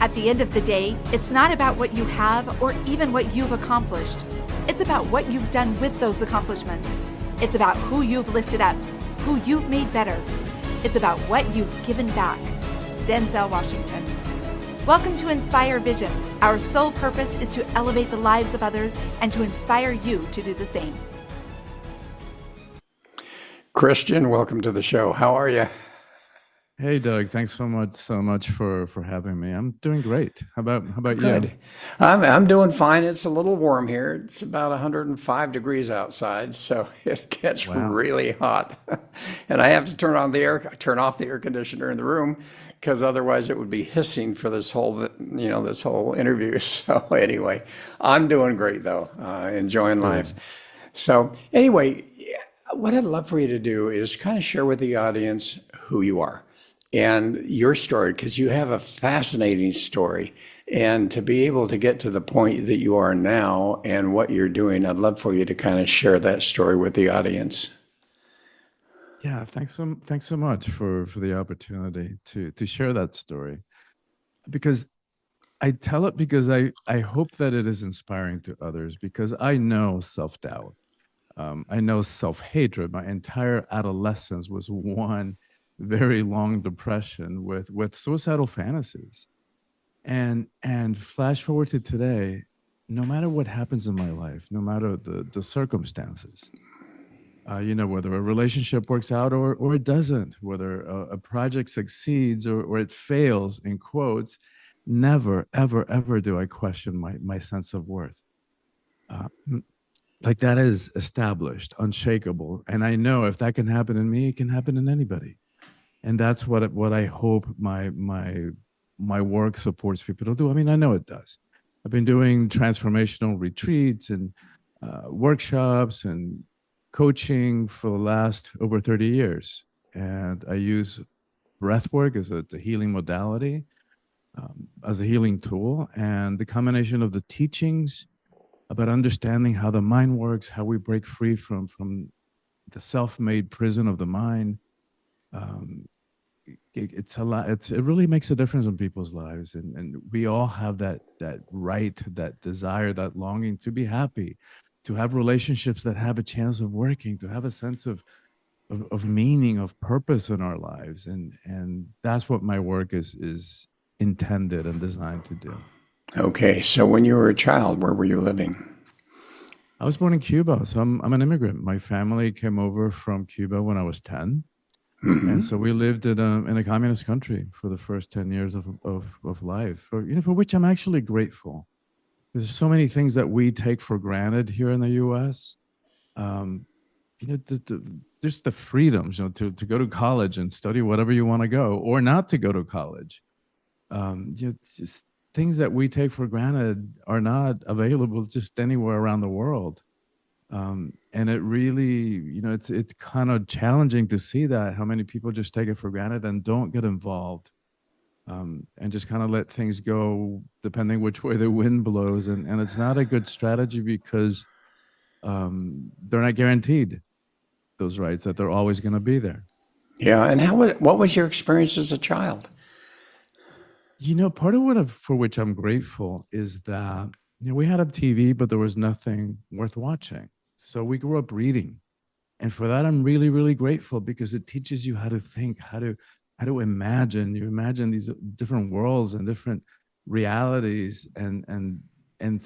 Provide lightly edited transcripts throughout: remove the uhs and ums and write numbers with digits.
At the end of the day, it's not about what you have or even what you've accomplished. It's about what you've done with those accomplishments. It's about who you've lifted up, who you've made better. It's about what you've given back. Denzel Washington. Welcome to Inspire Vision. Our sole purpose is to elevate the lives of others and to inspire you to do the same. Christian, welcome to the show. How are you? Hey Doug, thanks so much for having me. I'm doing great. How about you? Good. I'm doing fine. It's a little warm here. It's about 105 degrees outside, so it gets Wow. really hot. And I have to turn off the air conditioner in the room because otherwise it would be hissing for this whole interview. So anyway, I'm doing great though. Enjoying life. So anyway, what I'd love for you to do is kind of share with the audience who you are and your story, because you have a fascinating story. And to be able to get to the point that you are now and what you're doing, I'd love for you to kind of share that story with the audience. Yeah, thanks so much for the opportunity to share that story. Because I tell it because I hope that it is inspiring to others, because I know self-doubt. I know self-hatred. My entire adolescence was one very long depression with suicidal fantasies. And flash forward to today, no matter what happens in my life, no matter the circumstances, whether a relationship works out or it doesn't, whether a project succeeds or it fails, in quotes, never, ever, ever do I question my sense of worth. Uh, like that is established, unshakable. And I know if that can happen in me, it can happen in anybody. And that's what I hope my work supports people to do. I mean, I know it does. I've been doing transformational retreats and workshops and coaching for the last over 30 years. And I use breath work as a healing modality, as a healing tool. And the combination of the teachings about understanding how the mind works, how we break free from the self-made prison of the mind. It's a lot. It really makes a difference in people's lives, and we all have that right, that desire, that longing to be happy, to have relationships that have a chance of working, to have a sense of meaning, of purpose in our lives, and that's what my work is intended and designed to do. Okay, so when you were a child, where were you living? I was born in Cuba, so I'm an immigrant. My family came over from Cuba when I was 10. And so we lived in a communist country for the first 10 years of life, for which I'm actually grateful. There's so many things that we take for granted here in the U.S. There's the freedoms, to go to college and study whatever you want to go, or not to go to college. Just things that we take for granted are not available just anywhere around the world. And it really, it's kind of challenging to see that, how many people just take it for granted and don't get involved, and just kind of let things go depending which way the wind blows. And it's not a good strategy, because they're not guaranteed those rights, that they're always going to be there. Yeah, and what was your experience as a child? Part of for which I'm grateful is that we had a TV, but there was nothing worth watching. So we grew up reading, and for that I'm really, really grateful, because it teaches you how to think, how to imagine. You imagine these different worlds and different realities, and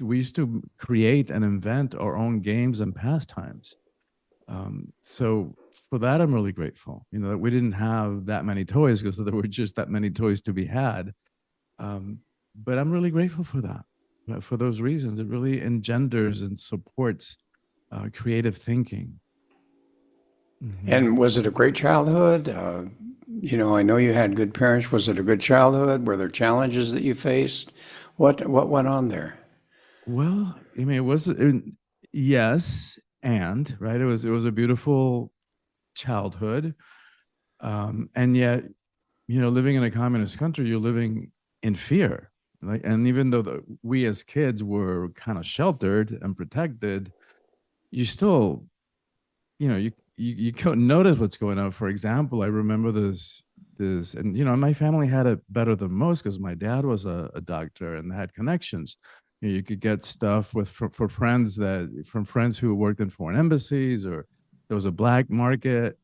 we used to create and invent our own games and pastimes. So for that I'm really grateful. That we didn't have that many toys, because there were just that many toys to be had. But I'm really grateful for that. For those reasons, it really engenders and supports creative thinking. And was it a great childhood? I know you had good parents. Was it a good childhood? Were there challenges that you faced? What went on there? Well, I mean, yes, and right. It was a beautiful childhood, and yet, living in a communist country, you're living in fear. And even though we as kids were kind of sheltered and protected, you still, you couldn't notice what's going on. For example, I remember this this. And, you know, my family had it better than most because my dad was a doctor and had connections. You know, you could get stuff with for friends that from friends who worked in foreign embassies, or there was a black market.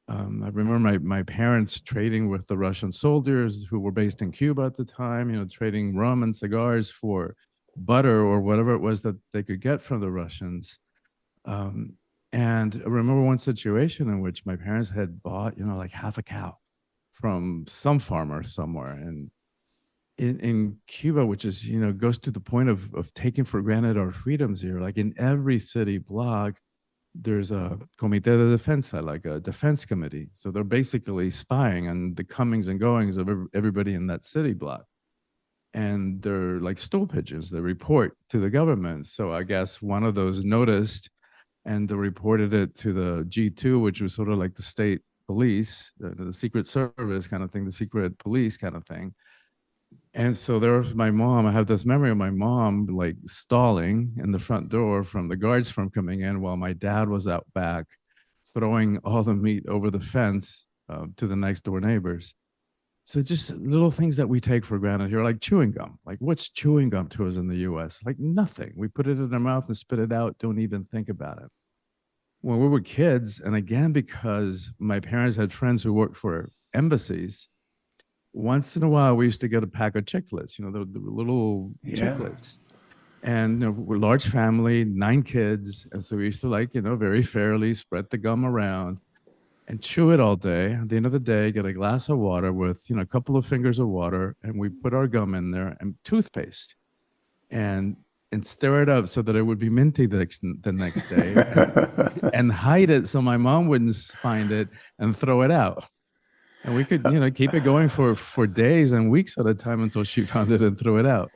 I remember my parents trading with the Russian soldiers who were based in Cuba at the time, you know, trading rum and cigars for butter or whatever it was that they could get from the Russians. Um, and I remember one situation in which my parents had bought, you know, like half a cow from some farmer somewhere. And in Cuba, which is, you know, goes to the point of taking for granted our freedoms here, like in every city block, there's a comité de defensa, like a defense committee. So they're basically spying on the comings and goings of everybody in that city block. And they're like stool pigeons. They report to the government. So I guess one of those noticed and they reported it to the G2, which was sort of like the state police, the Secret Service kind of thing, the secret police kind of thing. And so there was my mom. I have this memory of my mom like stalling in the front door from the guards from coming in while my dad was out back throwing all the meat over the fence to the next door neighbors. So just little things that we take for granted here, like chewing gum. Like what's chewing gum to us in the US? Like nothing. We put it in our mouth and spit it out, don't even think about it. When we were kids, and again, because my parents had friends who worked for embassies, once in a while we used to get a pack of chiclets, you know, the little Yeah. chiclets. And you know, we're a large family, 9 kids. And so we used to like, you know, very fairly spread the gum around and chew it all day. At the end of the day, get a glass of water with, you know, a couple of fingers of water, and we put our gum in there and toothpaste and stir it up so that it would be minty the next day and hide it so my mom wouldn't find it and throw it out. And we could, you know, keep it going for days and weeks at a time until she found it and threw it out.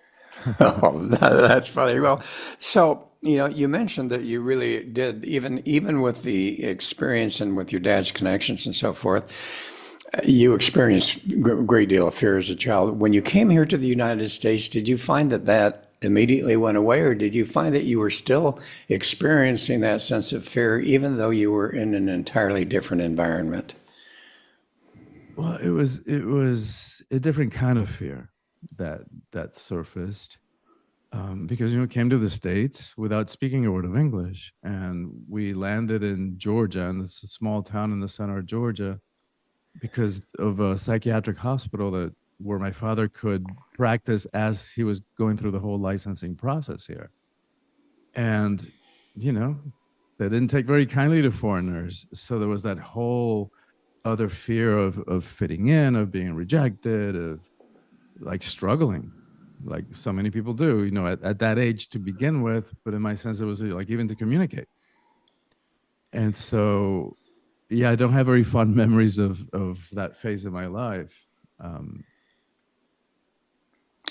Oh, that's funny. Well, so, you know, you mentioned that you really did, even with the experience and with your dad's connections and so forth, you experienced a great deal of fear as a child. When you came here to the United States, did you find that that immediately went away, or did you find that you were still experiencing that sense of fear, even though you were in an entirely different environment? Well, it was a different kind of fear that surfaced because, you know, came to the States without speaking a word of English, and we landed in Georgia, and it's a small town in the center of Georgia, because of a psychiatric hospital that where my father could practice as he was going through the whole licensing process here. And, you know, they didn't take very kindly to foreigners. So there was that whole other fear of fitting in, of being rejected, of like struggling, like so many people do, you know, at that age to begin with. But in my sense, it was like even to communicate. And so, yeah, I don't have very fond memories of that phase of my life. Um,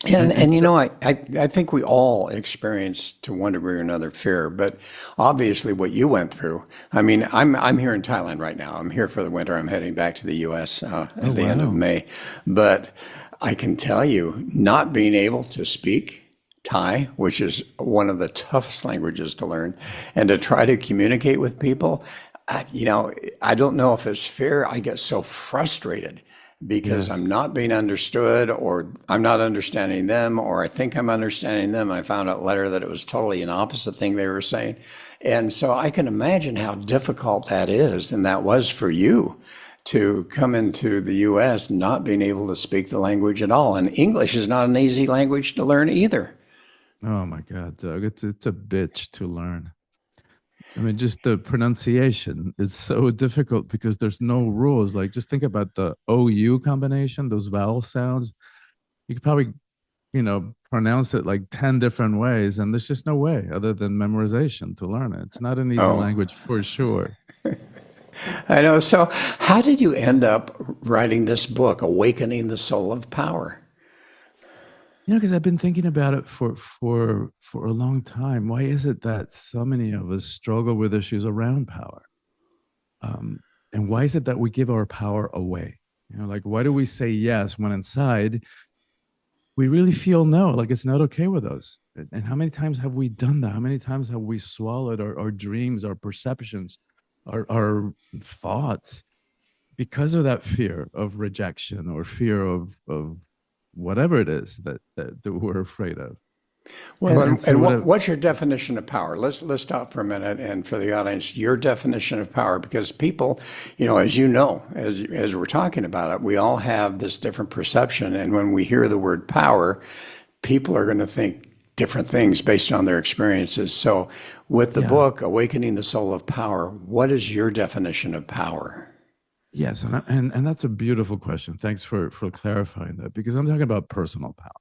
And you so, know, I think we all experience to one degree or another fear, but obviously what you went through. I mean, I'm here in Thailand right now. I'm here for the winter. I'm heading back to the U.S. oh At the end of wow, May, but I can tell you, not being able to speak Thai, which is one of the toughest languages to learn, and to try to communicate with people, you know, I don't know if it's fear. I get so frustrated because I'm yes. not being understood, or I'm not understanding them, or I think I'm understanding them. I found out later that it was totally an opposite thing they were saying. And so I can imagine how difficult that is. And that was for you to come into the US not being able to speak the language at all. And English is not an easy language to learn either. Oh my God, Doug, it's a bitch to learn. I mean, just the pronunciation is so difficult because there's no rules. Like, just think about the OU combination, those vowel sounds. You could probably, you know, pronounce it like 10 different ways, and there's just no way other than memorization to learn it. It's not an easy Oh, language for sure. I know. So, how did you end up writing this book, Awakening the Soul of Power? You know, because I've been thinking about it for a long time. Why is it that so many of us struggle with issues around power? Um, and why is it that we give our power away? You know, like why do we say yes when inside we really feel no, like it's not okay with us? And how many times have we done that? How many times have we swallowed our dreams, our perceptions, our thoughts because of that fear of rejection or fear of whatever it is that we're afraid of. Well, And and so what what's your definition of power? Let's stop for a minute, and for the audience, your definition of power, because people, as you know, as we're talking about it, we all have this different perception, and when we hear the word power, people are going to think different things based on their experiences. So, with the yeah. book Awakening the Soul of Power, what is your definition of power? Yes, and that's a beautiful question. Thanks for clarifying that, because I'm talking about personal power.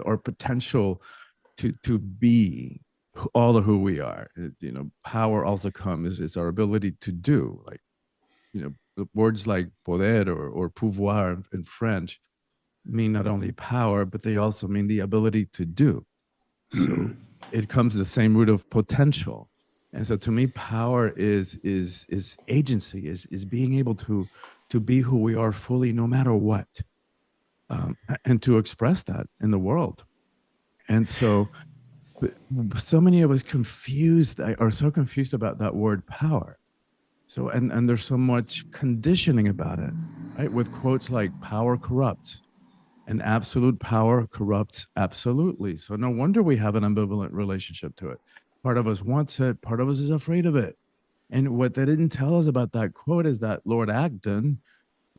Our potential to be all of who we are. Power also comes is our ability to do. Like, words like poder or pouvoir in French mean not only power, but they also mean the ability to do. So it comes to the same root of potential. And so to me, power is agency, is being able to be who we are fully, no matter what, and to express that in the world. And so, so many of us are so confused about that word power. So and there's so much conditioning about it, right? With quotes like "power corrupts," and absolute power corrupts absolutely. So no wonder we have an ambivalent relationship to it. Part of us wants it, part of us is afraid of it. And what they didn't tell us about that quote is that Lord Acton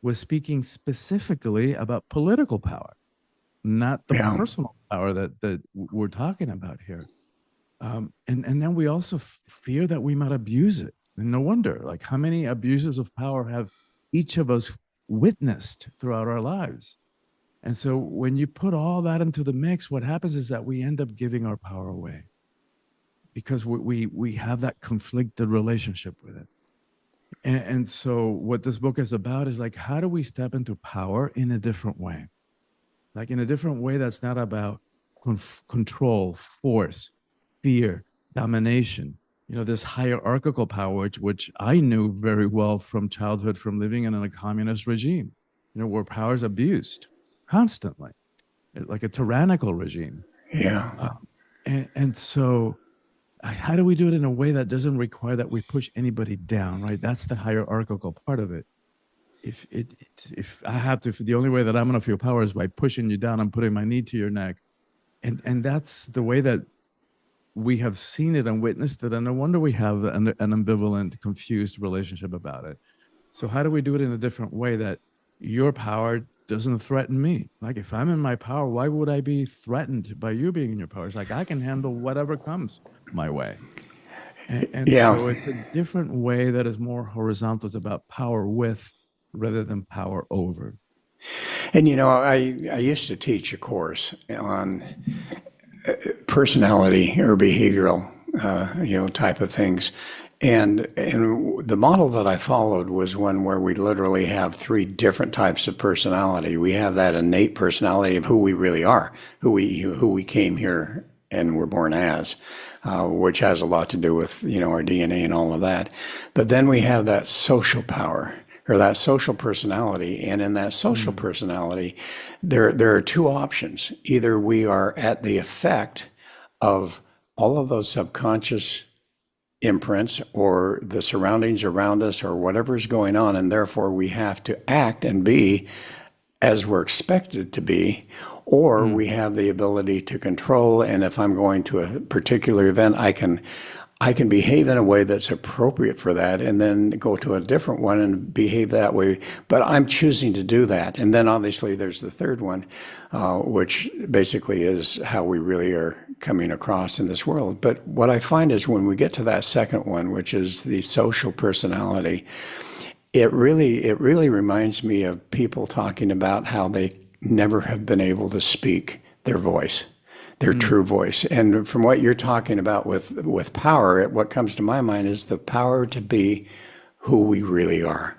was speaking specifically about political power, not the Yeah. personal power that we're talking about here. And then we also fear that we might abuse it. And no wonder, like, how many abuses of power have each of us witnessed throughout our lives? And so when you put all that into the mix, what happens is that we end up giving our power away because we have that conflicted relationship with it. And so what this book is about is like, how do we step into power in a different way? Like, in a different way that's not about control, force, fear, domination. This hierarchical power, which I knew very well from childhood, from living in a communist regime, where power is abused constantly, like a tyrannical regime. Yeah. Uh, and so, how do we do it in a way that doesn't require that we push anybody down? Right, that's the hierarchical part of it. If I have to, if the only way that I'm going to feel power is by pushing you down, I'm putting my knee to your neck, and that's the way that we have seen it and witnessed it, and no wonder we have an ambivalent, confused relationship about it. So how do we do it in a different way that your power doesn't threaten me? Like, if I'm in my power, why would I be threatened by you being in your power? It's like I can handle whatever comes my way. And Yeah. so it's a different way that is more horizontal. It's about power with rather than power over. And I used to teach a course on personality or behavioral, type of things. And the model that I followed was one where we literally have three different types of personality. We have that innate personality of who we really are, who we came here and were born as, which has a lot to do with our DNA and all of that. But then we have that social power, or that social personality. And in that social Mm. personality, there are two options. Either we are at the effect of all of those subconscious imprints or the surroundings around us or whatever is going on, and therefore we have to act and be as we're expected to be, or Mm. we have the ability to control. And if I'm going to a particular event, I can behave in a way that's appropriate for that, and then go to a different one and behave that way. But I'm choosing to do that. And then obviously there's the third one, which basically is how we really are coming across in this world. But what I find is when we get to that second one, which is the social personality, it really reminds me of people talking about how they never have been able to speak their voice, their Mm. true voice. And from what you're talking about with power, what comes to my mind is the power to be who we really are.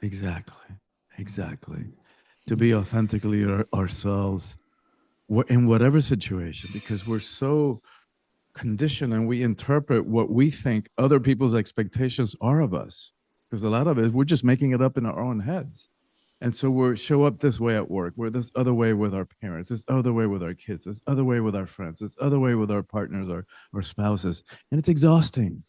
Exactly. Exactly. To be authentically ourselves in whatever situation, because we're so conditioned and we interpret what we think other people's expectations are of us. Because a lot of it, we're just making it up in our own heads. And so we show up this way at work, we're this other way with our parents, this other way with our kids, this other way with our friends, this other way with our partners or spouses. And it's exhausting.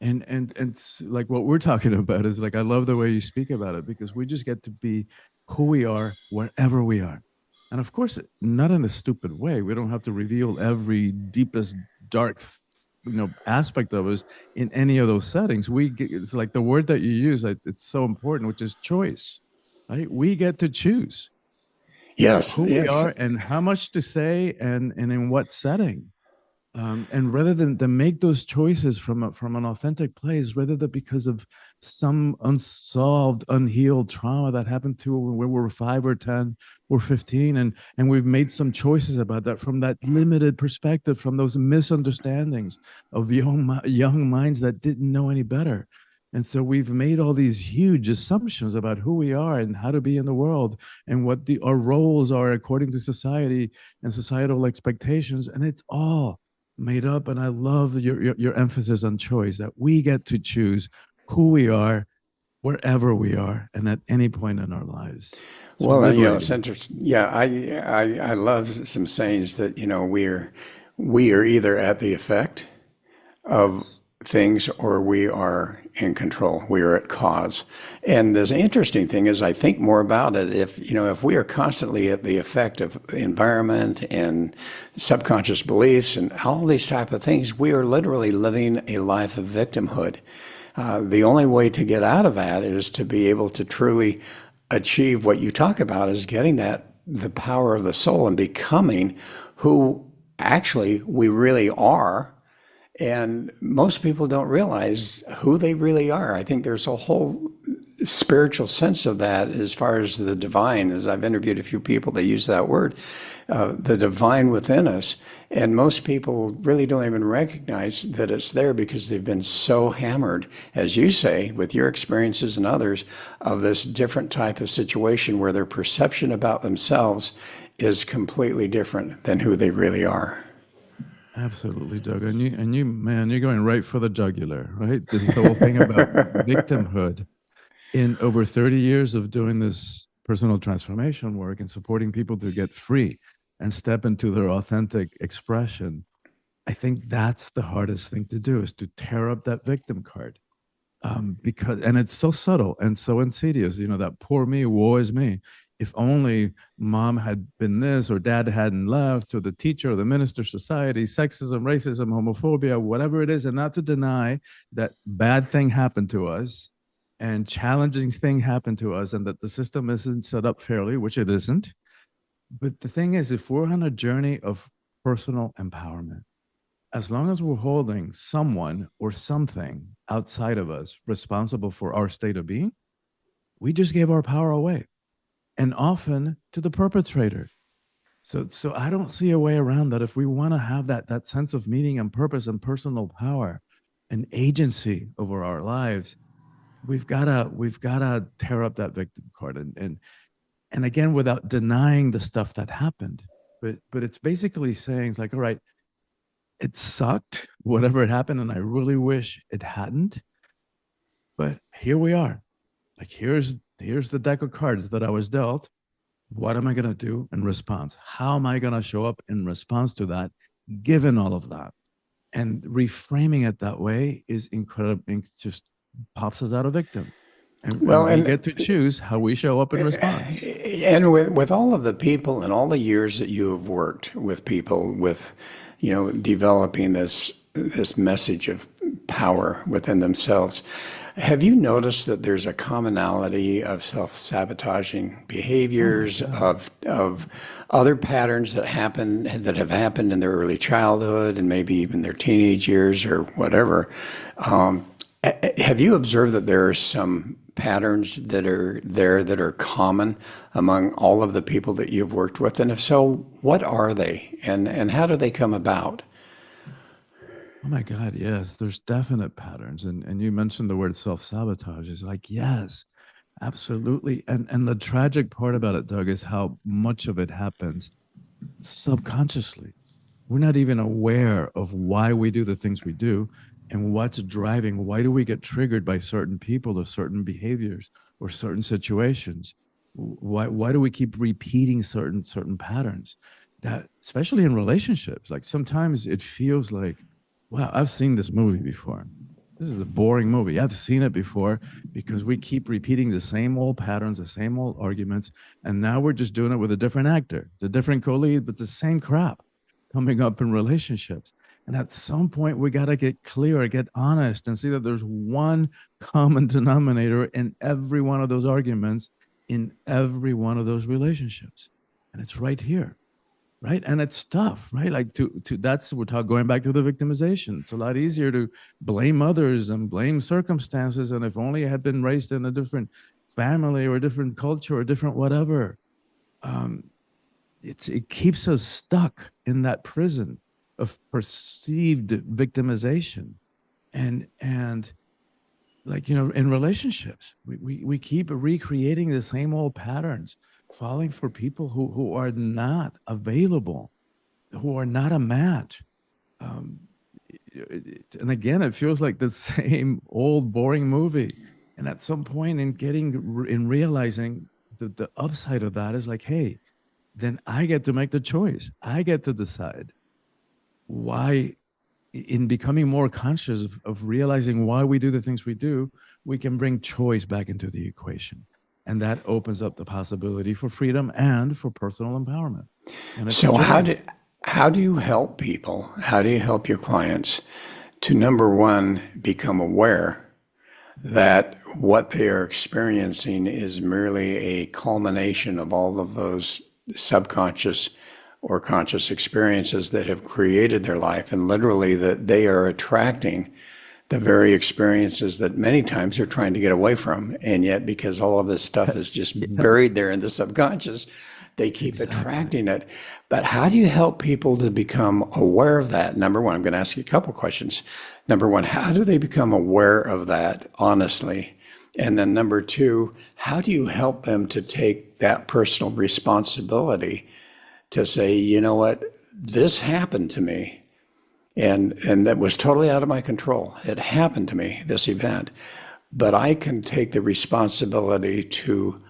Like what we're talking about is like, I love the way you speak about it, because we just get to be who we are wherever we are. And of course, not in a stupid way. We don't have to reveal every deepest dark, aspect of us in any of those settings. It's like the word that you use, it's so important, which is choice, right? We get to choose Yes, who we yes. are and how much to say, and in what setting. And rather than make those choices from an authentic place, rather than because of some unsolved, unhealed trauma that happened to when we were 5 or 10 or 15, and we've made some choices about that from that limited perspective, from those misunderstandings of young minds that didn't know any better. And so we've made all these huge assumptions about who we are and how to be in the world, and what our roles are according to society and societal expectations, and it's all made up. And I love your emphasis on choice, that we get to choose who we are wherever we are and at any point in our lives. It's Well, it's liberating. interesting. Yeah, I love some sayings that, we are either at the effect of things or we are in control. We are at cause. And the interesting thing is, I think more about it. If we are constantly at the effect of environment and subconscious beliefs and all these type of things, we are literally living a life of victimhood. The only way to get out of that is to be able to truly achieve what you talk about, is getting the power of the soul and becoming who actually we really are. And most people don't realize who they really are. I think there's a whole spiritual sense of that as far as the divine, as I've interviewed a few people that use that word, the divine within us. And most people really don't even recognize that it's there because they've been so hammered, as you say, with your experiences and others, of this different type of situation where their perception about themselves is completely different than who they really are. Absolutely, Doug. And you, man, you're going right for the jugular, right? This whole thing about victimhood. In over 30 years of doing this personal transformation work and supporting people to get free and step into their authentic expression, I think that's the hardest thing to do, is to tear up that victim card. Because, and it's so subtle and so insidious, that poor me, woe is me. If only mom had been this, or dad hadn't left, or the teacher or the minister, society, sexism, racism, homophobia, whatever it is. And not to deny that bad thing happened to us and challenging thing happened to us, and that the system isn't set up fairly, which it isn't. But the thing is, if we're on a journey of personal empowerment, as long as we're holding someone or something outside of us responsible for our state of being, we just gave our power away, and often to the perpetrator. So I don't see a way around that. If we want to have that sense of meaning and purpose and personal power and agency over our lives, we've gotta tear up that victim card, and again, without denying the stuff that happened. But it's basically saying, it's like, all right, it sucked, whatever had happened, and I really wish it hadn't. But here we are. Like, here's the deck of cards that I was dealt. What am I gonna do in response? How am I gonna show up in response to that, given all of that? And reframing it that way is incredible. It just pops us out of victim. And Well, we and get to choose how we show up in response. with all of the people and all the years that you have worked with people, with developing this message of power within themselves, have you noticed that there's a commonality of self-sabotaging Oh my behaviors, God. of other patterns that have happened in their early childhood and maybe even their teenage years or whatever? Have you observed that there are some patterns that are there that are common among all of the people that you've worked with? And if so, what are they, and how do they come about? Oh my God, yes, there's definite patterns. And you mentioned the word self-sabotage. Is like, yes, absolutely. And the tragic part about it, Doug, is how much of it happens subconsciously. We're not even aware of why we do the things we do and what's driving. Why do we get triggered by certain people or certain behaviors or certain situations? Why do we keep repeating certain patterns? That, especially in relationships, like sometimes it feels like, wow, I've seen this movie before. This is a boring movie. I've seen it before because we keep repeating the same old patterns, the same old arguments. And now we're just doing it with a different actor, the different co-lead, but the same crap coming up in relationships. And at some point, we got to get clear, get honest, and see that there's one common denominator in every one of those arguments, in every one of those relationships. And it's right here. Right. And it's tough, right? Like that's, we're talking, going back to the victimization. It's a lot easier to blame others and blame circumstances. And if only I had been raised in a different family or a different culture or different whatever, it keeps us stuck in that prison of perceived victimization. And like, you know, in relationships, we keep recreating the same old patterns, falling for people who are not available, who are not a match. And again, it feels like the same old boring movie. And at some point in realizing the upside of that is like, hey, then I get to make the choice. I get to decide why. In becoming more conscious of realizing why we do the things we do, we can bring choice back into the equation. And that opens up the possibility for freedom and for personal empowerment. And So how do you help people? How do you help your clients to, number one, become aware that what they are experiencing is merely a culmination of all of those subconscious or conscious experiences that have created their life, and literally that they are attracting the very experiences that many times they're trying to get away from. And yet, because all of this stuff is just buried there in the subconscious, they keep attracting it. But how do you help people to become aware of that? Number one, I'm going to ask you a couple questions. Number one, how do they become aware of that honestly? And then number two, how do you help them to take that personal responsibility to say, you know what, this happened to me, and that was totally out of my control. It happened to me, this event, but I can take the responsibility to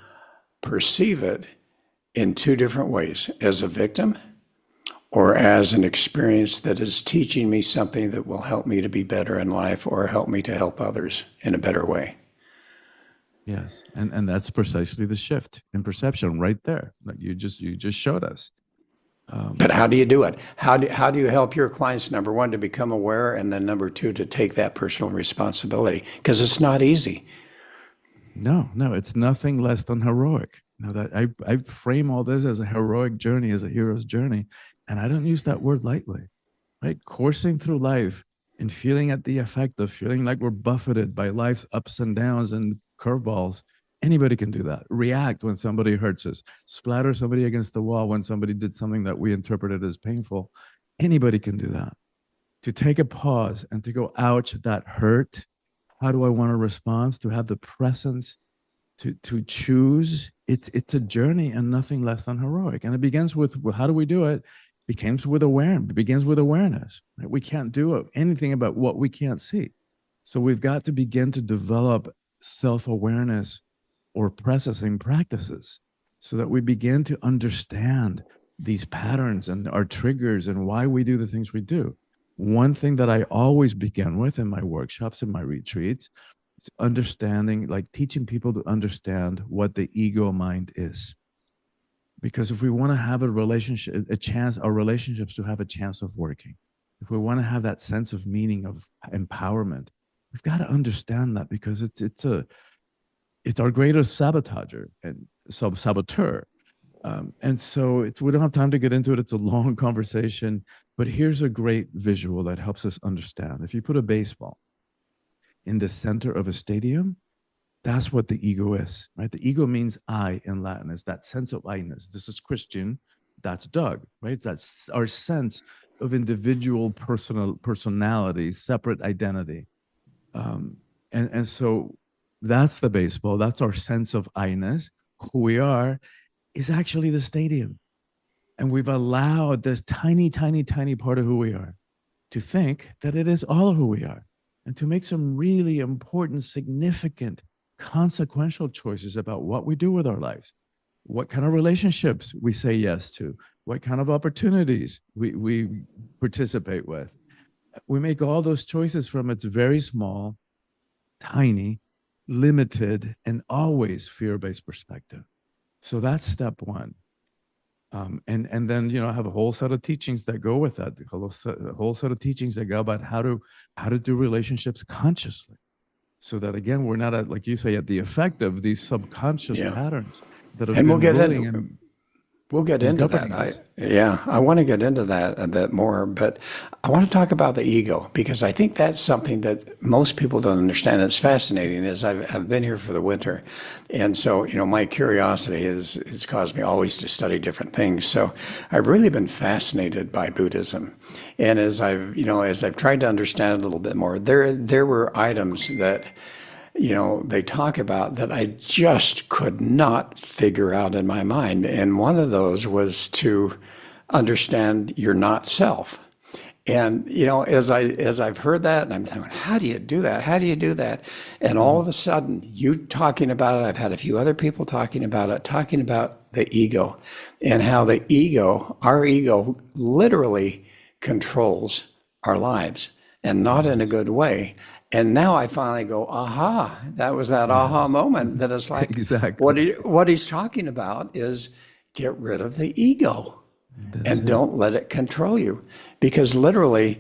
perceive it in two different ways: as a victim or as an experience that is teaching me something that will help me to be better in life or help me to help others in a better way. Yes, and that's precisely the shift in perception right there. Like you just showed us. But how do you do it? How do you help your clients, number one, to become aware, and then number two, to take that personal responsibility? Because it's not easy. No, it's nothing less than heroic. Now that I frame all this as a heroic journey, as a hero's journey, and I don't use that word lightly, right? Coursing through life and feeling at the effect of feeling like we're buffeted by life's ups and downs and curveballs. Anybody can do that. React when somebody hurts us, splatter somebody against the wall when somebody did something that we interpreted as painful. Anybody can do that. To take a pause and to go, ouch, that hurt. How do I want to respond? To have the presence to choose. It's a journey and nothing less than heroic. And it begins with, well, how do we do it? Begins with awareness. It begins with awareness. Right? We can't do anything about what we can't see. So we've got to begin to develop self-awareness or processing practices so that we begin to understand these patterns and our triggers and why we do the things we do. One thing that I always begin with in my workshops and my retreats is understanding, like teaching people to understand what the ego mind is. Because if we want to have a relationship, our relationships to have a chance of working, if we want to have that sense of meaning, of empowerment, we've got to understand that, because it's our greatest sabotager and saboteur. And so we don't have time to get into it. It's a long conversation, but here's a great visual that helps us understand. If you put a baseball in the center of a stadium, that's what the ego is, right? The ego means I in Latin. It's that sense of I-ness. This is Christian. That's Doug, right? That's our sense of individual personality, separate identity. And so that's the baseball. That's our sense of I-ness. Who we are is actually the stadium. And we've allowed this tiny, tiny, tiny part of who we are to think that it is all of who we are, and to make some really important, significant, consequential choices about what we do with our lives, what kind of relationships we say yes to, what kind of opportunities we participate with. We make all those choices from it's very small tiny, limited, and always fear-based perspective. So that's step one. And then I have a whole set of teachings that go with that. A whole set of teachings that go about how to do relationships consciously, so that again we're not at, like you say, at the effect of these subconscious Yeah. patterns that have And been ruling and we'll get and into that. governing us. I want to get into that a bit more, but I want to talk about the ego because I think that's something that most people don't understand. It's fascinating as I've been here for the winter. And so, my curiosity has caused me always to study different things. So I've really been fascinated by Buddhism. And as I've tried to understand it a little bit more, there were items that they talk about that I just could not figure out in my mind. And one of those was to understand you're not self. And as I've heard that, and I'm thinking, how do you do that? How do you do that? And all of a sudden, you talking about it, I've had a few other people talking about it, talking about the ego and how our ego literally controls our lives and not in a Yes. good way. And now I finally go, aha, that was that aha Yes. moment that is like, Exactly. what he's talking about is get rid of the ego That's and it. don't let it control you. Because literally,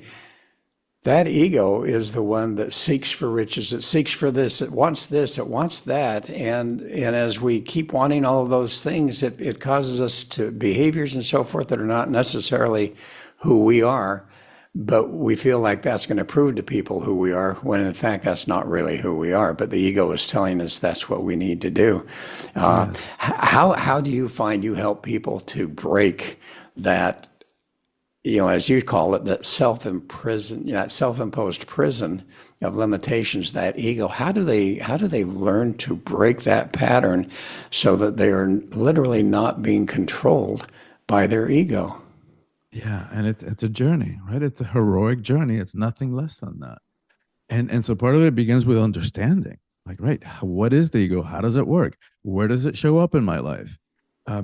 that ego is the one that seeks for riches. It seeks for this. It wants this. It wants that. And as we keep wanting all of those things, it causes us to behaviors and so forth that are not necessarily who we are. But we feel like that's going to prove to people who we are, when in fact that's not really who we are. But the ego is telling us that's what we need to do. Yes. How do you find you help people to break that, as you call it, that self-imposed prison of limitations, that ego? How do they learn to break that pattern so that they are literally not being controlled by their ego? Yeah, and it's a journey, right? It's a heroic journey. It's nothing less than that. And so part of it begins with understanding. Like, right, what is the ego? How does it work? Where does it show up in my life?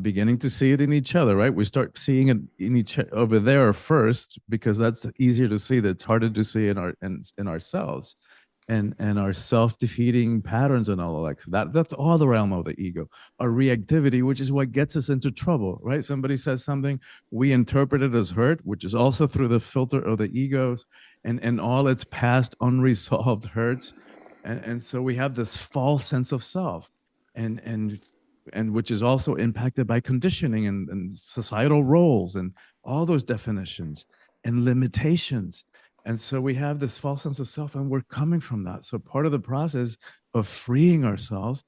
Beginning to see it in each other, right? We start seeing it in each over there first because that's easier to see. That's harder to see in ourselves, and our self-defeating patterns and all of that. That's all the realm of the ego. Our reactivity, which is what gets us into trouble, right? Somebody says something, we interpret it as hurt, which is also through the filter of the egos and all its past unresolved hurts. And so we have this false sense of self, and and and which is also impacted by conditioning and societal roles and all those definitions and limitations. And so we have this false sense of self, and we're coming from that. So part of the process of freeing ourselves,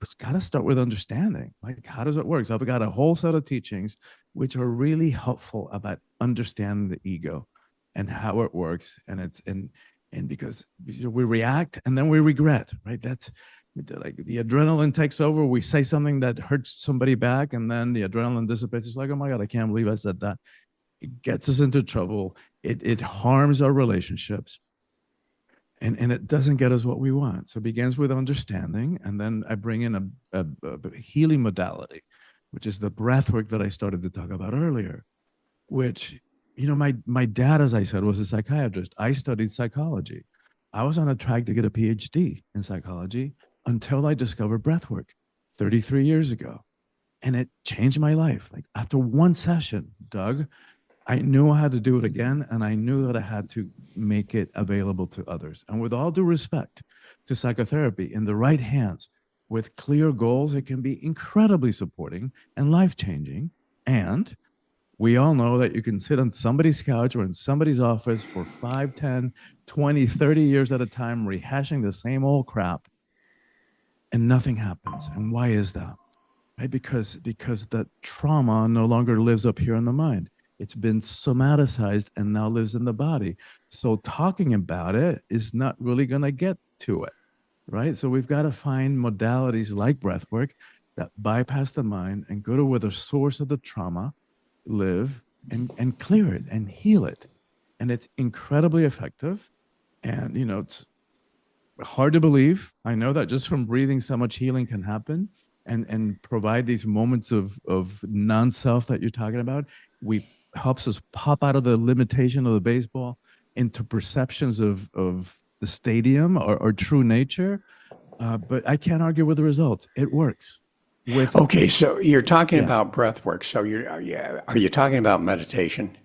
it's got to start with understanding. Like, how does it work? So I've got a whole set of teachings which are really helpful about understanding the ego and how it works. And because we react and then we regret, right? That's like the adrenaline takes over. We say something that hurts somebody back, and then the adrenaline dissipates. It's like, oh my God, I can't believe I said that. It gets us into trouble. It harms our relationships, and it doesn't get us what we want. So it begins with understanding, and then I bring in a healing modality, which is the breath work that I started to talk about earlier. Which, my dad, as I said, was a psychiatrist. I studied psychology. I was on a track to get a PhD in psychology until I discovered breath work 33 years ago, and it changed my life. Like, after one session, Doug, I knew I had to do it again, and I knew that I had to make it available to others. And with all due respect to psychotherapy, in the right hands, with clear goals, it can be incredibly supporting and life changing. And we all know that you can sit on somebody's couch or in somebody's office for 5, 10, 20, 30 years at a time, rehashing the same old crap, and nothing happens. And why is that? Right? Because the trauma no longer lives up here in the mind. It's been somaticized and now lives in the body. So talking about it is not really going to get to it, right? So we've got to find modalities like breath work that bypass the mind and go to where the source of the trauma live, and clear it and heal it. And it's incredibly effective. And it's hard to believe. I know that just from breathing, so much healing can happen, and provide these moments of non-self that you're talking about. We helps us pop out of the limitation of the baseball into perceptions of the stadium or true nature. But I can't argue with the results. It works. With Okay, so you're talking yeah, about breath work. So are you talking about meditation?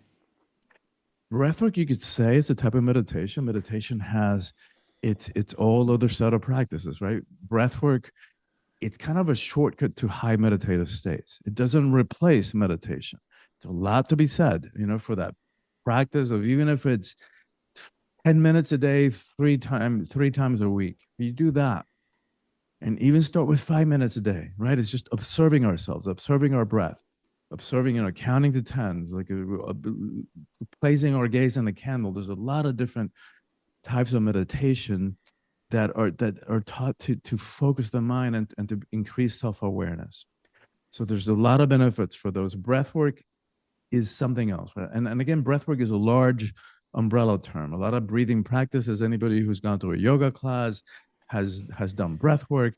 breathwork, you could say, is a type of meditation. Meditation has it's all other set of practices, right? Breathwork, it's kind of a shortcut to high meditative states. It doesn't replace meditation. It's a lot to be said, for that practice of, even if it's 10 minutes a day, three times a week. You do that, and even start with 5 minutes a day, right? It's just observing ourselves, observing our breath, observing, counting to tens, like placing our gaze on the candle. There's a lot of different types of meditation that are taught to focus the mind and to increase self-awareness. So there's a lot of benefits for those. Breath work is something else, right? And again, breath work is a large umbrella term. A lot of breathing practices. Anybody who's gone to a yoga class has done breath work.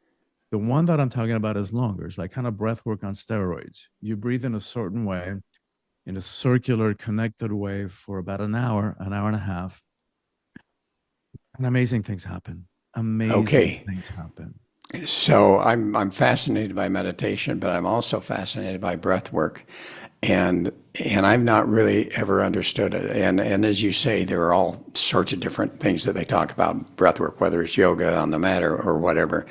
The one that I'm talking about is longer. It's like kind of breath work on steroids. You breathe in a certain way, in a circular, connected way for about an hour and a half, and amazing things happen. Amazing Okay. things happen. So I'm fascinated by meditation, but I'm also fascinated by breath work. And I've not really ever understood it. And as you say, there are all sorts of different things that they talk about breath work, whether it's yoga on the mat or whatever.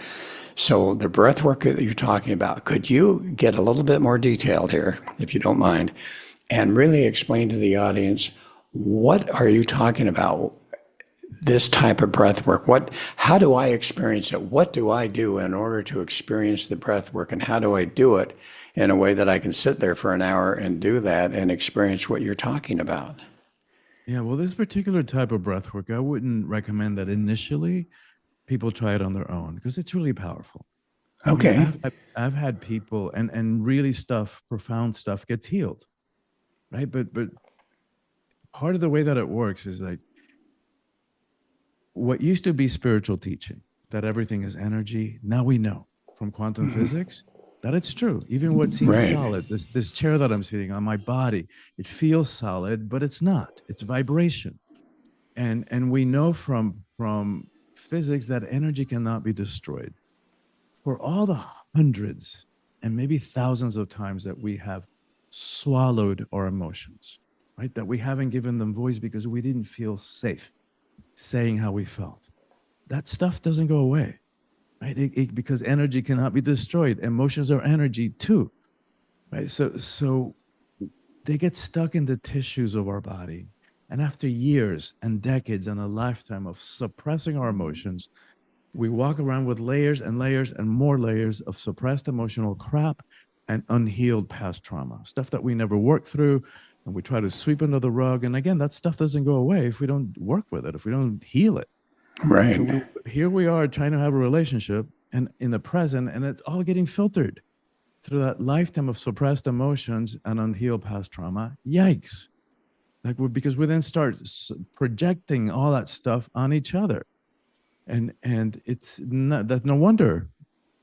So the breath work that you're talking about, could you get a little bit more detailed here, if you don't mind, and really explain to the audience, what are you talking about? This type of breath work, how do I experience it? What do I do in order to experience the breath work, and how do I do it in a way that I can sit there for an hour and do that and experience what you're talking about? Yeah, well, this particular type of breath work, I wouldn't recommend that initially people try it on their own, because it's really powerful. I mean, Okay. I've had people and really profound stuff gets healed, right? But part of the way that it works is like what used to be spiritual teaching, that everything is energy. Now we know from quantum physics that it's true. Even what seems Right. solid, this chair that I'm sitting on, my body, it feels solid, but it's not. It's vibration. And we know from physics that energy cannot be destroyed. For all the hundreds and maybe thousands of times that we have swallowed our emotions, right? That we haven't given them voice because we didn't feel safe saying how we felt. That stuff doesn't go away, right? Because energy cannot be destroyed. Emotions are energy too, right? So they get stuck in the tissues of our body. And after years and decades and a lifetime of suppressing our emotions, we walk around with layers and layers and more layers of suppressed emotional crap and unhealed past trauma, stuff that we never worked through. And we try to sweep under the rug. And again, that stuff doesn't go away if we don't work with it, if we don't heal it. And so Right. here we are trying to have a relationship and in the present, and it's all getting filtered through that lifetime of suppressed emotions and unhealed past trauma. Yikes. Because we then start projecting all that stuff on each other. And it's not that, no wonder,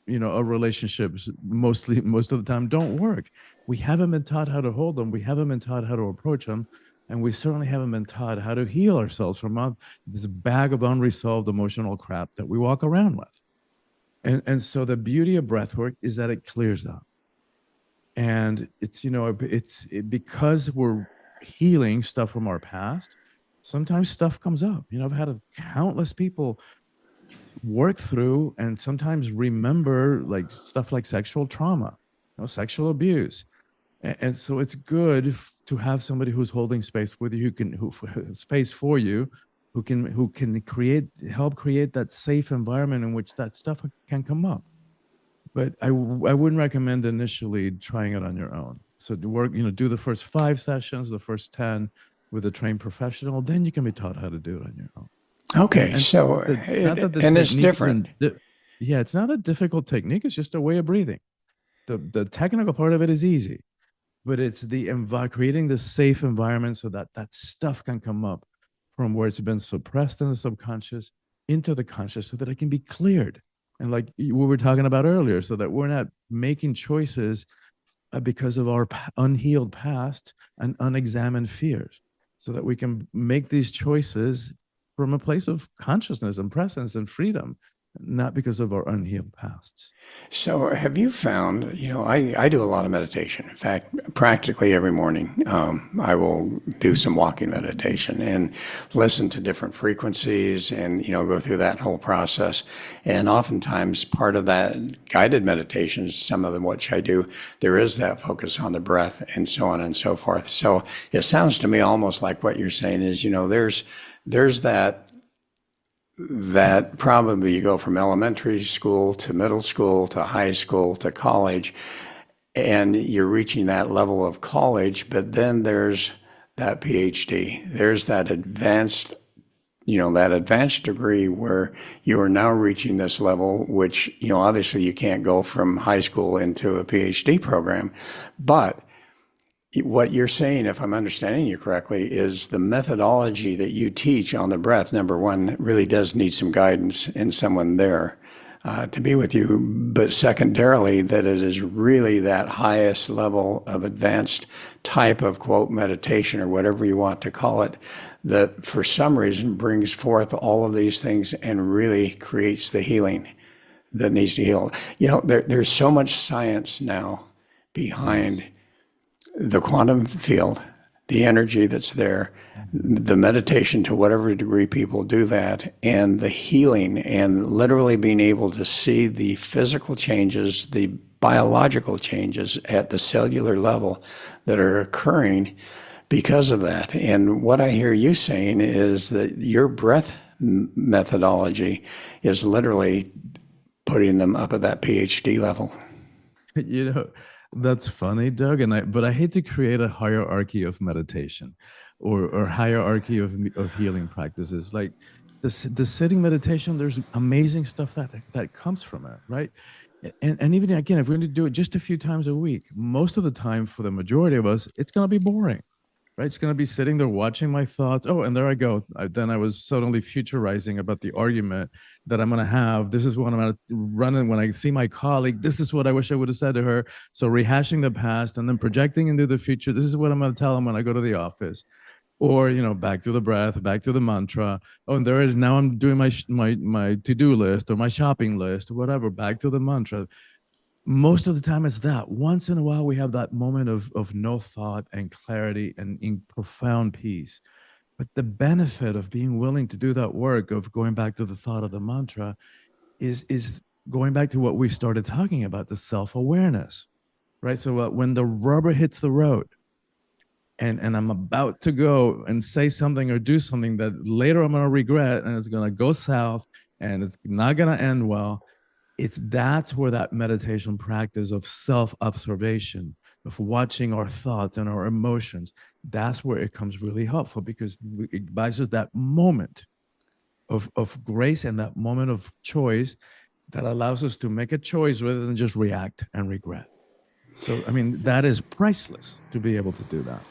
our relationships most of the time don't work. We haven't been taught how to hold them. We haven't been taught how to approach them. And we certainly haven't been taught how to heal ourselves from this bag of unresolved emotional crap that we walk around with. And so the beauty of breath work is that it clears that. And because we're healing stuff from our past, sometimes stuff comes up. I've had countless people work through and sometimes remember like stuff like sexual trauma, sexual abuse. And so it's good to have somebody who's holding space with you, who space for you, who can help create that safe environment in which that stuff can come up. But I wouldn't recommend initially trying it on your own. So to work, do the first 5 sessions, the first 10 with a trained professional, then you can be taught how to do it on your own. Okay. And So, not that the and it's technique different. isn't, yeah, it's not a difficult technique. It's just a way of breathing. The technical part of it is easy, but it's creating the safe environment so that that stuff can come up from where it's been suppressed in the subconscious into the conscious so that it can be cleared. And like we were talking about earlier, so that we're not making choices because of our unhealed past and unexamined fears, so that we can make these choices from a place of consciousness and presence and freedom, not because of our unhealed pasts. So, have you found, I do a lot of meditation. In fact, practically every morning, I will do some walking meditation and listen to different frequencies and, go through that whole process. And oftentimes, part of that guided meditation, some of them which I do, there is that focus on the breath and so on and so forth. So, it sounds to me almost like what you're saying is, there's that probably you go from elementary school to middle school to high school to college, and you're reaching that level of college, but then there's that PhD. There's that advanced degree where you are now reaching this level, which, obviously you can't go from high school into a PhD program. But what you're saying, if I'm understanding you correctly, is the methodology that you teach on the breath, number one, really does need some guidance and someone there to be with you. But secondarily, that it is really that highest level of advanced type of, quote, meditation or whatever you want to call it, that for some reason brings forth all of these things and really creates the healing that needs to heal. There's so much science now behind the quantum field, the energy that's there, the meditation to whatever degree people do that, and the healing and literally being able to see the physical changes, the biological changes at the cellular level that are occurring because of that. And what I hear you saying is that your breath methodology is literally putting them up at that PhD level. You know, that's funny, Doug. But I hate to create a hierarchy of meditation or hierarchy of healing practices. Like the sitting meditation, there's amazing stuff that comes from it, right? And even again, if we're going to do it just a few times a week, most of the time for the majority of us, it's going to be boring. Right, it's going to be sitting there watching my thoughts. Oh, and there I go. Then I was suddenly futurizing about the argument that I'm going to have. This is what I'm going to run when I see my colleague. This is what I wish I would have said to her. So rehashing the past and then projecting into the future. This is what I'm going to tell them when I go to the office. Or back to the breath, back to the mantra. Oh, and there it is. Now I'm doing my to-do list or my shopping list or whatever. Back to the mantra. Most of the time it's that. Once in a while we have that moment of no thought and clarity and in profound peace. But the benefit of being willing to do that work of going back to the thought of the mantra is going back to what we started talking about, the self-awareness, right? So when the rubber hits the road and I'm about to go and say something or do something that later I'm going to regret and it's going to go south and it's not going to end well, that's where that meditation practice of self-observation, of watching our thoughts and our emotions, that's where it comes really helpful, because it buys us that moment of grace and that moment of choice that allows us to make a choice rather than just react and regret. So, I mean, that is priceless to be able to do that.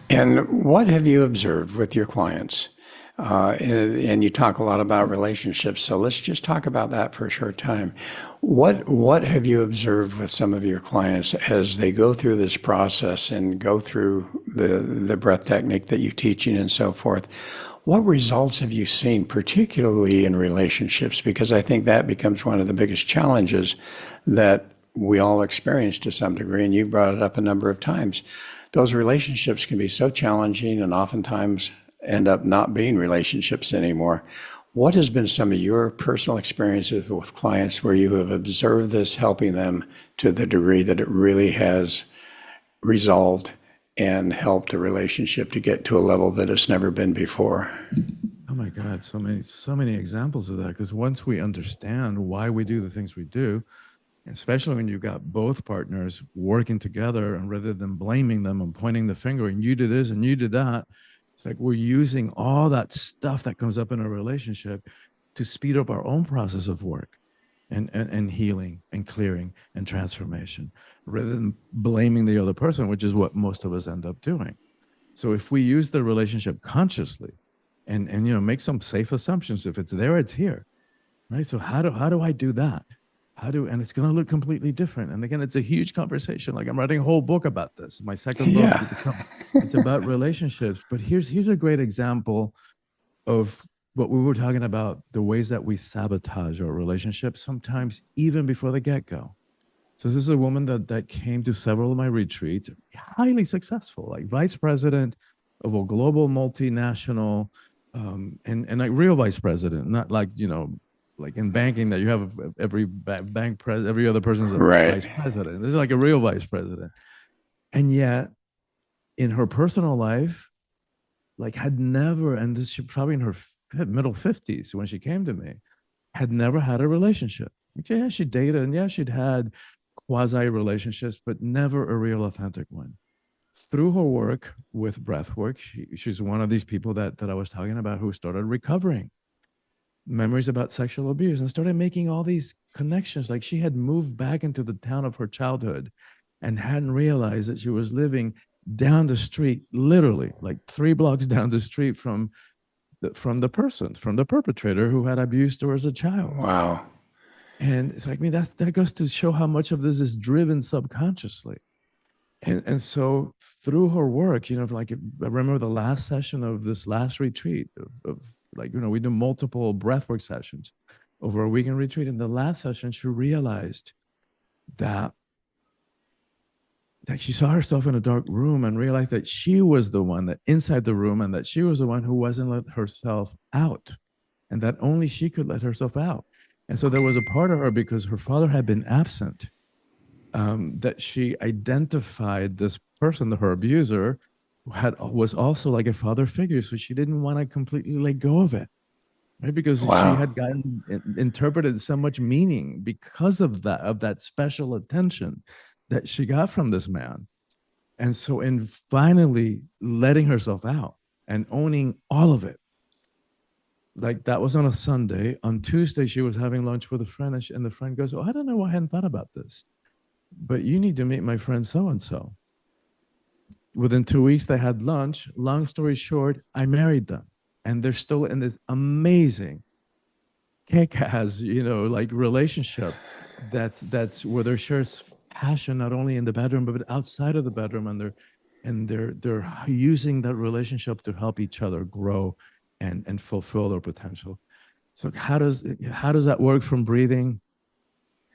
And what have you observed with your clients? And you talk a lot about relationships, so let's just talk about that for a short time. What have you observed with some of your clients as they go through this process and go through the breath technique that you're teaching and so forth? What results have you seen, particularly in relationships? Because I think that becomes one of the biggest challenges that we all experience to some degree, and you brought it up a number of times. Those relationships can be so challenging and oftentimes end up not being relationships anymore. What has been some of your personal experiences with clients where you have observed this helping them to the degree that it really has resolved and helped a relationship to get to a level that it's never been before? Oh my God, so many examples of that. Because once we understand why we do the things we do, especially when you've got both partners working together, and rather than blaming them and pointing the finger and you did this and you did that, it's like we're using all that stuff that comes up in a relationship to speed up our own process of work and healing and clearing and transformation, rather than blaming the other person, which is what most of us end up doing. So if we use the relationship consciously and make some safe assumptions, if it's there, it's here, right? So how do I do that? And it's going to look completely different. And again, it's a huge conversation. Like I'm writing a whole book about this. My second book, it's about relationships. But here's a great example of what we were talking about, the ways that we sabotage our relationships, sometimes even before the get-go. So this is a woman that came to several of my retreats, highly successful, like vice president of a global multinational, and like real vice president, not like, like in banking that you have every bank pres every other person's a Right. vice president. This is like a real vice president. And yet in her personal life, like had never, and this she probably in her middle 50s when she came to me, had never had a relationship. Like, yeah, she dated and yeah, she'd had quasi relationships, but never a real authentic one. Through her work with breath work, she's one of these people that I was talking about who started recovering memories about sexual abuse and started making all these connections. Like she had moved back into the town of her childhood and hadn't realized that she was living down the street, literally like 3 blocks down the street from the perpetrator who had abused her as a child. Wow. And it's like, I mean, that goes to show how much of this is driven subconsciously. And so through her work, like I remember the last session of this last retreat of like, we do multiple breathwork sessions over a weekend retreat. In the last session, she realized that she saw herself in a dark room and realized that she was the one that inside the room, and that she was the one who wasn't let herself out, and that only she could let herself out. And so there was a part of her, because her father had been absent, that she identified this person, her abuser, was also like a father figure. So she didn't want to completely let go of it, right? Because she Wow. had gotten interpreted so much meaning because of that special attention that she got from this man. And so in finally letting herself out and owning all of it, like that was on a Sunday. On Tuesday, she was having lunch with a friend, and the friend goes, "Oh, I don't know why I hadn't thought about this, but you need to meet my friend so-and-so." Within 2 weeks, they had lunch. Long story short, I married them. And they're still in this amazing kick-ass, like relationship that's where they share passion, not only in the bedroom, but outside of the bedroom. And they're using that relationship to help each other grow and fulfill their potential. So how does that work from breathing?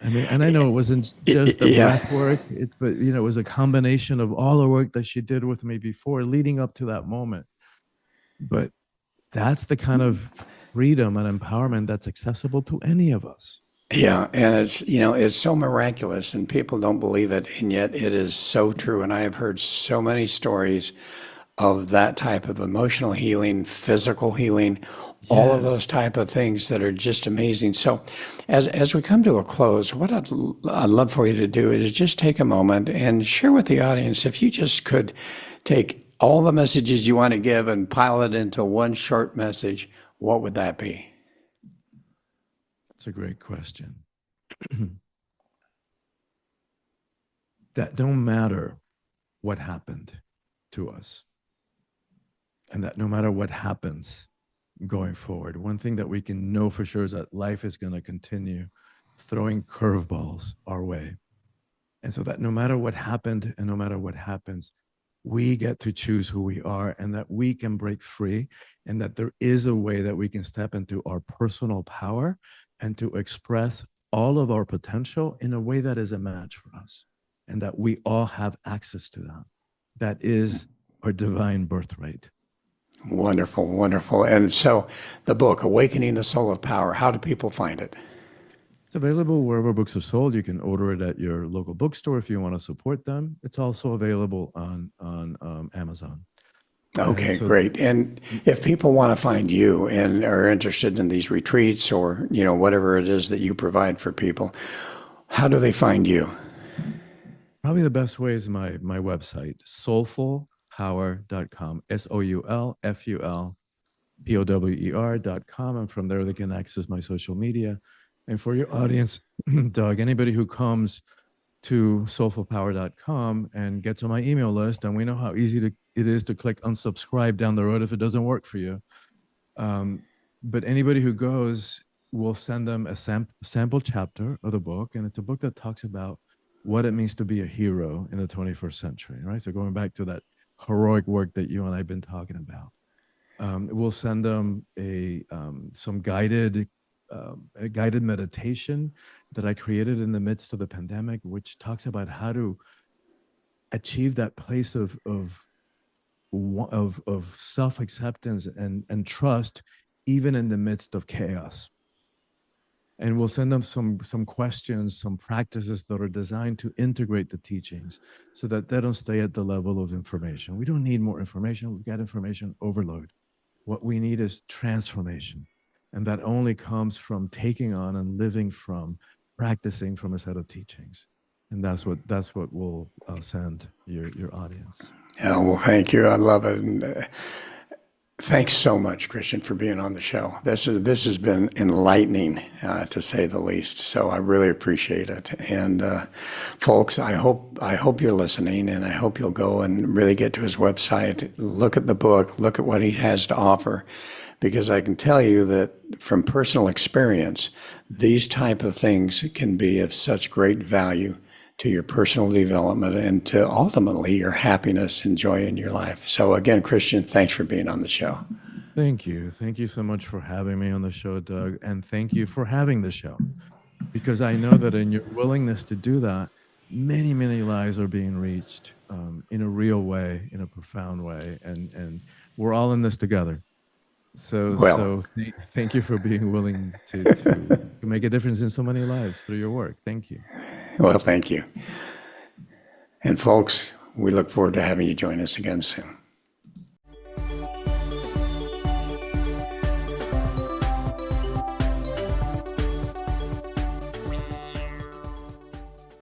I mean, and I know it wasn't just the Yeah. breath work, but it was a combination of all the work that she did with me before leading up to that moment. But that's the kind of freedom and empowerment that's accessible to any of us. Yeah, and it's so miraculous and people don't believe it, and yet it is so true. And I have heard so many stories of that type of emotional healing, physical healing, all of those Yes. type of things that are just amazing. So as we come to a close, what I'd love for you to do is just take a moment and share with the audience, if you just could take all the messages you want to give and pile it into one short message, what would that be? That's a great question. That no matter what happened to us, and that no matter what happens going forward, one thing that we can know for sure is that life is going to continue throwing curveballs our way. And so that no matter what happened and no matter what happens, we get to choose who we are, and that we can break free, and that there is a way that we can step into our personal power and to express all of our potential in a way that is a match for us, and that we all have access to that. That is our divine birthright. Wonderful, wonderful. And so the book, Awakening the Soul of Power, how do people find it? It's available wherever books are sold. You can order it at your local bookstore if you want to support them. It's also available on Amazon. And Okay, so, great. And if people want to find you and are interested in these retreats or, whatever it is that you provide for people, how do they find you? probably the best way is my website, soulfulpower.com, soulfulpower.com. And from there, they can access my social media. And for your audience, Doug, anybody who comes to soulfulpower.com and gets on my email list, and we know how easy it is to click unsubscribe down the road if it doesn't work for you. But anybody who goes, will send them a sample chapter of the book. And it's a book that talks about what it means to be a hero in the 21st century, right? So going back to that heroic work that you and I have been talking about. We'll send them some a guided meditation that I created in the midst of the pandemic, which talks about how to achieve that place of self acceptance and trust, even in the midst of chaos. And we'll send them some questions, some practices that are designed to integrate the teachings so that they don't stay at the level of information. We don't need more information. We've got information overload. What we need is transformation. And that only comes from taking on and living from, practicing from a set of teachings. And that's what we'll send your audience. Yeah, well, thank you. I love it. And, thanks so much, Christian, for being on the show. This has been enlightening, to say the least. So I really appreciate it. And folks, I hope you're listening, and I hope you'll go and really get to his website, look at the book, look at what he has to offer, because I can tell you that from personal experience, these type of things can be of such great value to your personal development and to ultimately your happiness and joy in your life. So again, Christian, thanks for being on the show. Thank you. Thank you so much for having me on the show, Doug. And thank you for having the show, because I know that in your willingness to do that, many, many lives are being reached in a real way, in a profound way. And we're all in this together. So thank you for being willing to make a difference in so many lives through your work. Thank you. Well, thank you. And folks, we look forward to having you join us again soon.